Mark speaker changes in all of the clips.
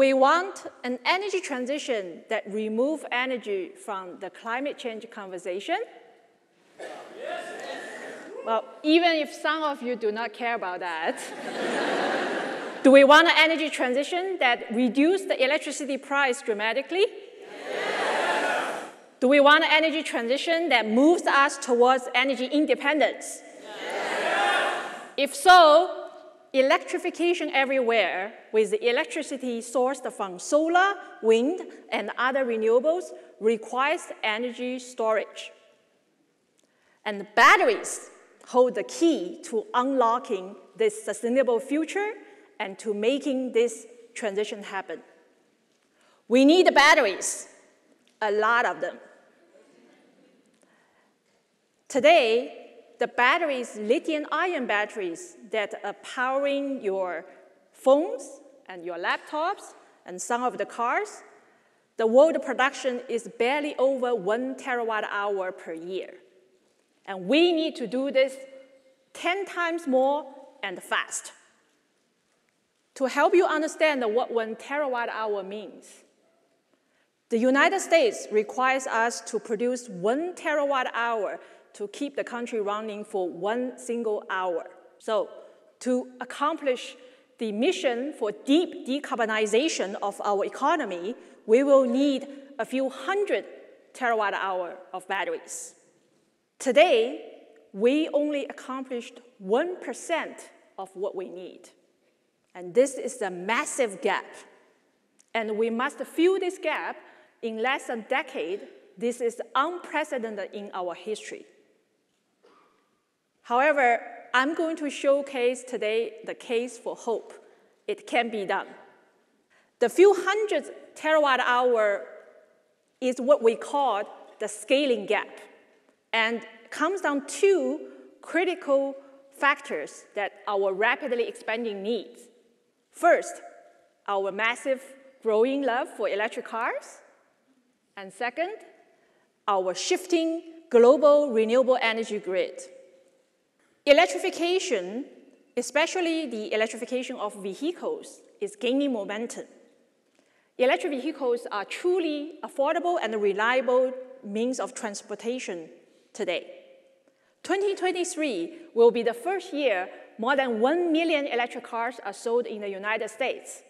Speaker 1: we want an energy transition that removes energy from the climate change conversation? Yes. Well, even if some of you do not care about that, do we want an energy transition that reduces the electricity price dramatically? Yes. Do we want an energy transition that moves us towards energy independence? Yes. If so, electrification everywhere with the electricity sourced from solar, wind, and other renewables requires energy storage. And batteries hold the key to unlocking this sustainable future and to making this transition happen. We need batteries, a lot of them. Today, the batteries, lithium-ion batteries that are powering your phones and your laptops and some of the cars, the world production is barely over 1 terawatt-hour per year. And we need to do this 10 times more and fast. To help you understand what 1 terawatt-hour means, the United States requires us to produce 1 terawatt-hour to keep the country running for 1 single hour. So to accomplish the mission for deep decarbonization of our economy, we will need a few hundred terawatt-hour of batteries. Today, we only accomplished 1% of what we need. And this is a massive gap. And we must fill this gap in less than a decade. This is unprecedented in our history. However, I'm going to showcase today the case for hope. It can be done. The few hundred terawatt-hour is what we call the scaling gap, and comes down to critical factors that our rapidly expanding needs. First, our massive growing love for electric cars, and second, our shifting global renewable energy grid. Electrification, especially the electrification of vehicles, is gaining momentum. Electric vehicles are truly affordable and reliable means of transportation today. 2023 will be the first year more than 1 million electric cars are sold in the United States.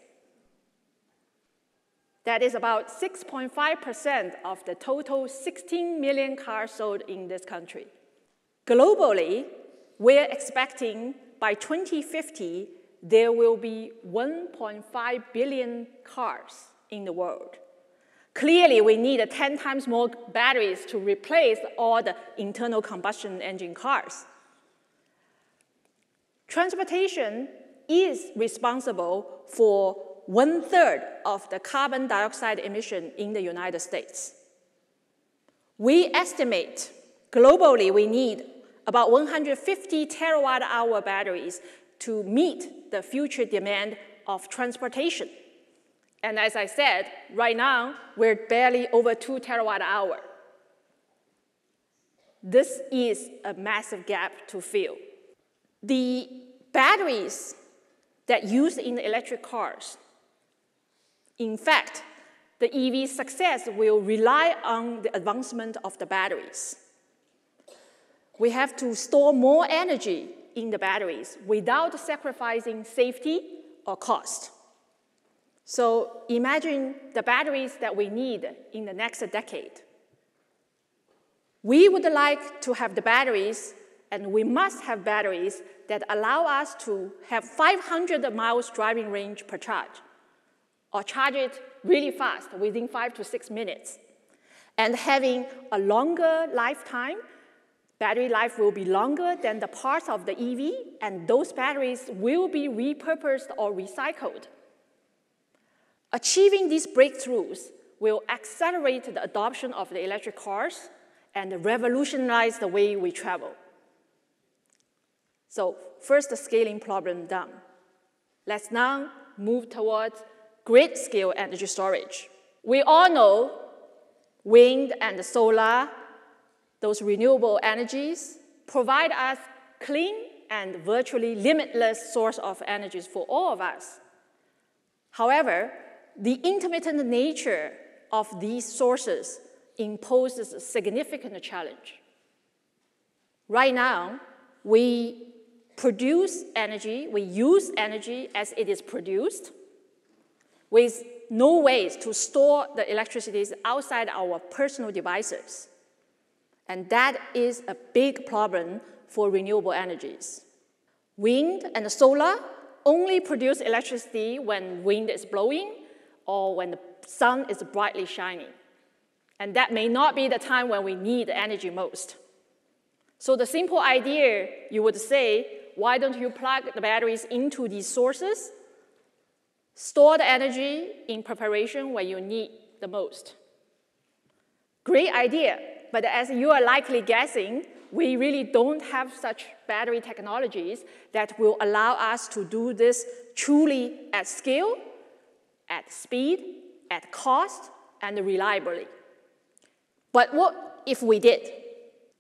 Speaker 1: That is about 6.5% of the total 16 million cars sold in this country. Globally, we're expecting by 2050, there will be 1.5 billion cars in the world. Clearly, we need 10 times more batteries to replace all the internal combustion engine cars. Transportation is responsible for 1/3 of the carbon dioxide emission in the United States. We estimate globally we need about 150 terawatt-hour batteries to meet the future demand of transportation. And as I said, right now, we're barely over 2 terawatt-hour. This is a massive gap to fill. The batteries that used in the electric cars, in fact, the EV success will rely on the advancement of the batteries. We have to store more energy in the batteries without sacrificing safety or cost. So imagine the batteries that we need in the next decade. We would like to have the batteries, and we must have batteries that allow us to have 500 miles driving range per charge, or charge it really fast within 5 to 6 minutes. And having a longer lifetime, battery life will be longer than the parts of the EV, and those batteries will be repurposed or recycled. Achieving these breakthroughs will accelerate the adoption of the electric cars and revolutionize the way we travel. So first, the scaling problem done. Let's now move towards grid-scale energy storage. We all know wind and solar, those renewable energies, provide us clean and virtually limitless source of energies for all of us. However, the intermittent nature of these sources imposes a significant challenge. Right now, we produce energy, we use energy as it is produced, with no ways to store the electricity outside our personal devices. And that is a big problem for renewable energies. Wind and solar only produce electricity when wind is blowing or when the sun is brightly shining. And that may not be the time when we need energy most. So the simple idea, you would say, why don't you plug the batteries into these sources, store the energy in preparation when you need the most? Great idea, but as you are likely guessing, we really don't have such battery technologies that will allow us to do this truly at scale, at speed, at cost, and reliably. But what if we did?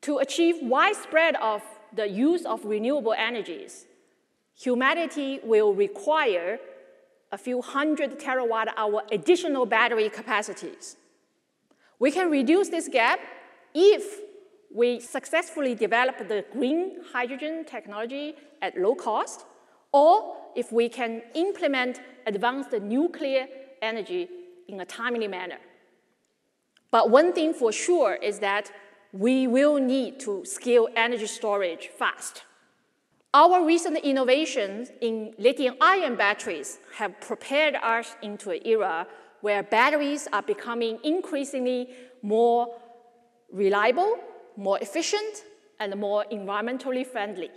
Speaker 1: To achieve widespread of the use of renewable energies, humanity will require a few hundred terawatt-hour additional battery capacities. We can reduce this gap if we successfully develop the green hydrogen technology at low cost, or if we can implement advanced nuclear energy in a timely manner. But one thing for sure is that we will need to scale energy storage fast. Our recent innovations in lithium-ion batteries have prepared us into an era where batteries are becoming increasingly more reliable, more efficient, and more environmentally friendly.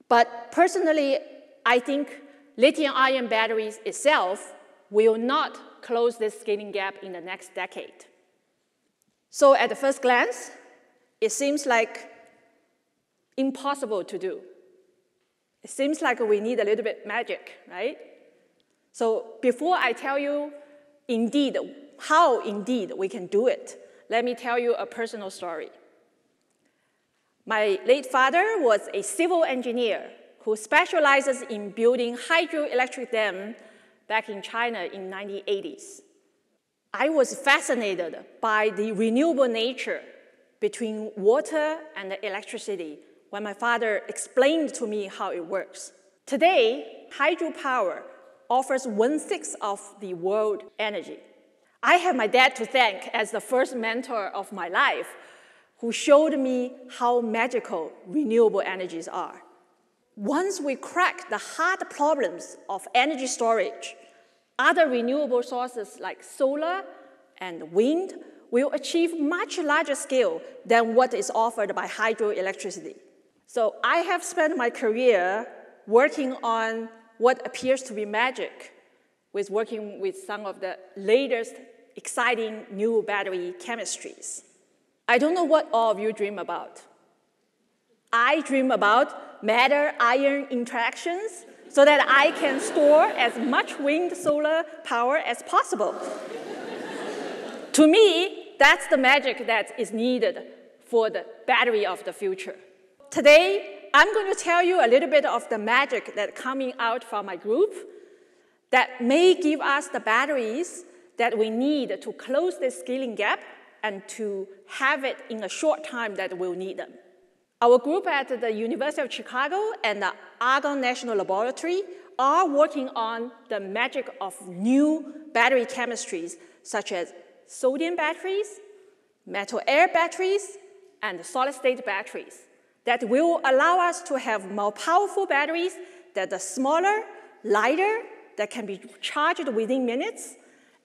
Speaker 1: But personally, I think lithium-ion batteries itself will not close this scaling gap in the next decade. So at the first glance, it seems like impossible to do. It seems like we need a little bit magic, right? So before I tell you how indeed we can do it, let me tell you a personal story. My late father was a civil engineer who specializes in building hydroelectric dams back in China in the 1980s. I was fascinated by the renewable nature between water and electricity when my father explained to me how it works. Today, hydropower offers 1/6 of the world energy. I have my dad to thank as the first mentor of my life, who showed me how magical renewable energies are. Once we crack the hard problems of energy storage, other renewable sources like solar and wind will achieve much larger scale than what is offered by hydroelectricity. So I have spent my career working on what appears to be magic, with working with some of the latest exciting new battery chemistries. I don't know what all of you dream about. I dream about matter-iron interactions so that I can store as much wind solar power as possible. To me, that's the magic that is needed for the battery of the future. Today, I'm going to tell you a little bit of the magic that's coming out from my group that may give us the batteries that we need to close the scaling gap and to have it in a short time that we'll need them. Our group at the University of Chicago and the Argonne National Laboratory are working on the magic of new battery chemistries, such as sodium batteries, metal-air batteries, and solid-state batteries that will allow us to have more powerful batteries that are smaller, lighter, that can be charged within minutes,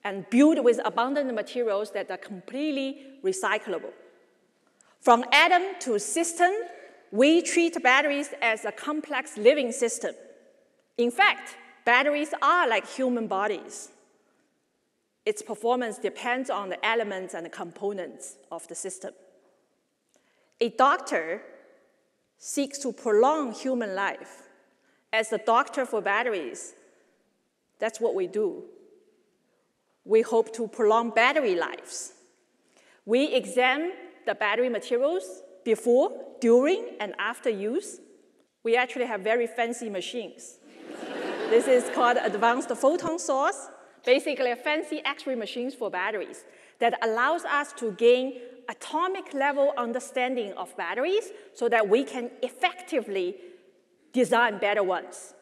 Speaker 1: and built with abundant materials that are completely recyclable. From atom to system, we treat batteries as a complex living system. In fact, batteries are like human bodies. Its performance depends on the elements and the components of the system. A doctor seeks to prolong human life. As a doctor for batteries, that's what we do. We hope to prolong battery lives. We examine the battery materials before, during, and after use. We actually have very fancy machines. This is called advanced photon source. basically fancy X-ray machines for batteries that allows us to gain atomic level understanding of batteries so that we can effectively design better ones.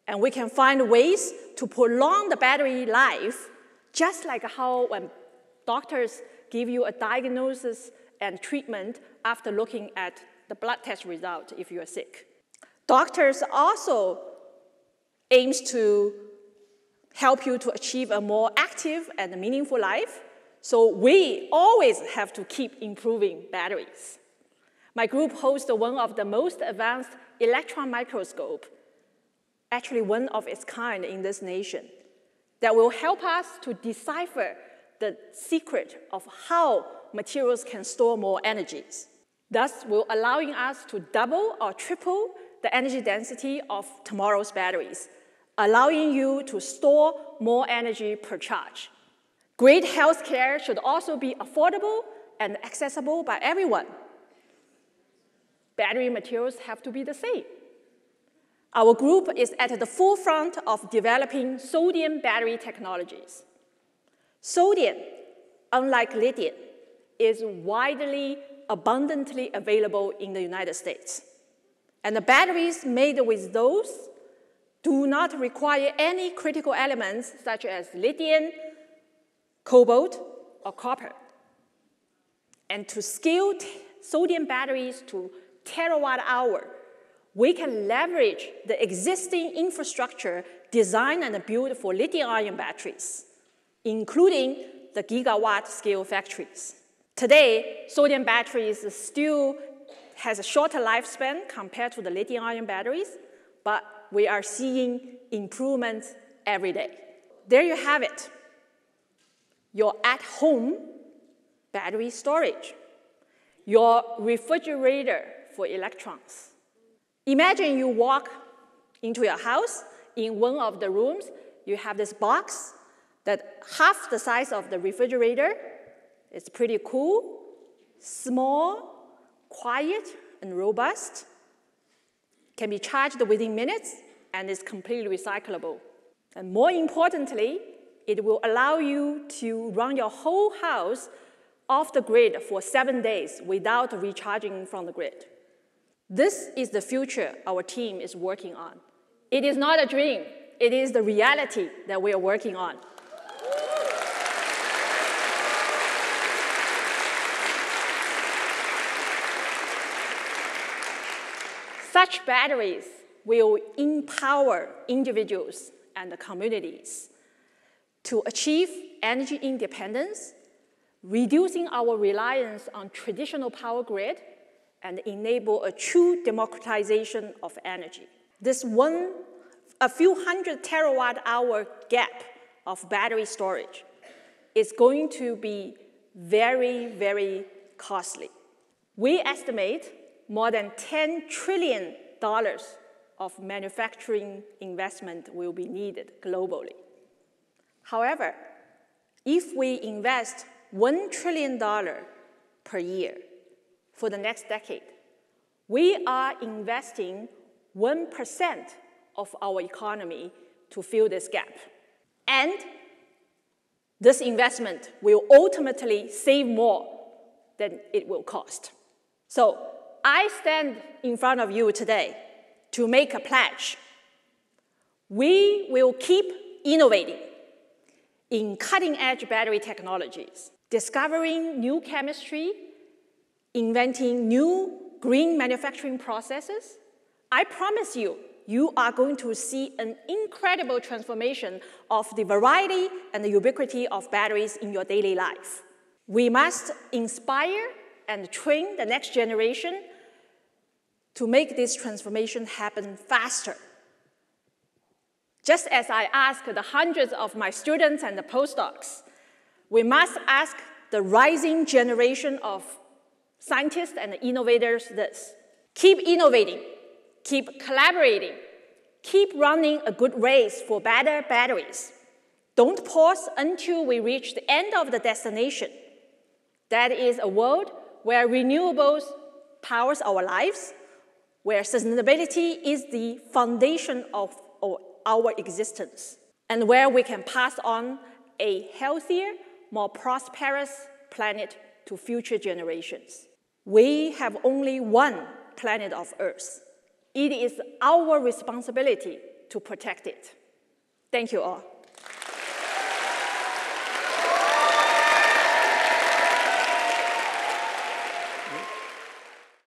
Speaker 1: And we can find ways to prolong the battery life, just like how when doctors give you a diagnosis and treatment after looking at the blood test result if you are sick. Doctors also aims to help you to achieve a more active and meaningful life. So we always have to keep improving batteries. My group hosts one of the most advanced electron microscope, actually one of its kind in this nation, that will help us to decipher the secret of how materials can store more energies. Thus, will allowing us to double or triple the energy density of tomorrow's batteries, allowing you to store more energy per charge. Great healthcare should also be affordable and accessible by everyone. Battery materials have to be the same. Our group is at the forefront of developing sodium battery technologies. Sodium, unlike lithium, is widely, abundantly available in the United States. And the batteries made with those do not require any critical elements such as lithium, cobalt, or copper. And to scale sodium batteries to terawatt hour, we can leverage the existing infrastructure designed and built for lithium-ion batteries, including the gigawatt scale factories. Today, sodium batteries still has a shorter lifespan compared to the lithium-ion batteries, but we are seeing improvements every day. There you have it, your at-home battery storage, your refrigerator for electrons. Imagine you walk into your house, in one of the rooms, you have this box that half the size of the refrigerator. It's pretty cool, small, quiet, and robust, can be charged within minutes, and is completely recyclable. And more importantly, it will allow you to run your whole house off the grid for 7 days without recharging from the grid. This is the future our team is working on. It is not a dream, it is the reality that we are working on. Such batteries will empower individuals and the communities to achieve energy independence, reducing our reliance on traditional power grid, and enable a true democratization of energy. This a few hundred terawatt hour gap of battery storage is going to be very, very costly. We estimate more than $10 trillion of manufacturing investment will be needed globally. However, if we invest $1 trillion per year for the next decade, we are investing 1% of our economy to fill this gap. And this investment will ultimately save more than it will cost. So I stand in front of you today to make a pledge. We will keep innovating in cutting-edge battery technologies, discovering new chemistry, inventing new green manufacturing processes. I promise you, you are going to see an incredible transformation of the variety and the ubiquity of batteries in your daily life. We must inspire and train the next generation to make this transformation happen faster. Just as I ask the hundreds of my students and the postdocs, we must ask the rising generation of scientists and innovators this: keep innovating, keep collaborating, keep running a good race for better batteries. Don't pause until we reach the end of the destination. That is a world where renewables powers our lives, where sustainability is the foundation of our existence. and where we can pass on a healthier, more prosperous planet to future generations. We have only one planet of Earth. It is our responsibility to protect it. Thank you all.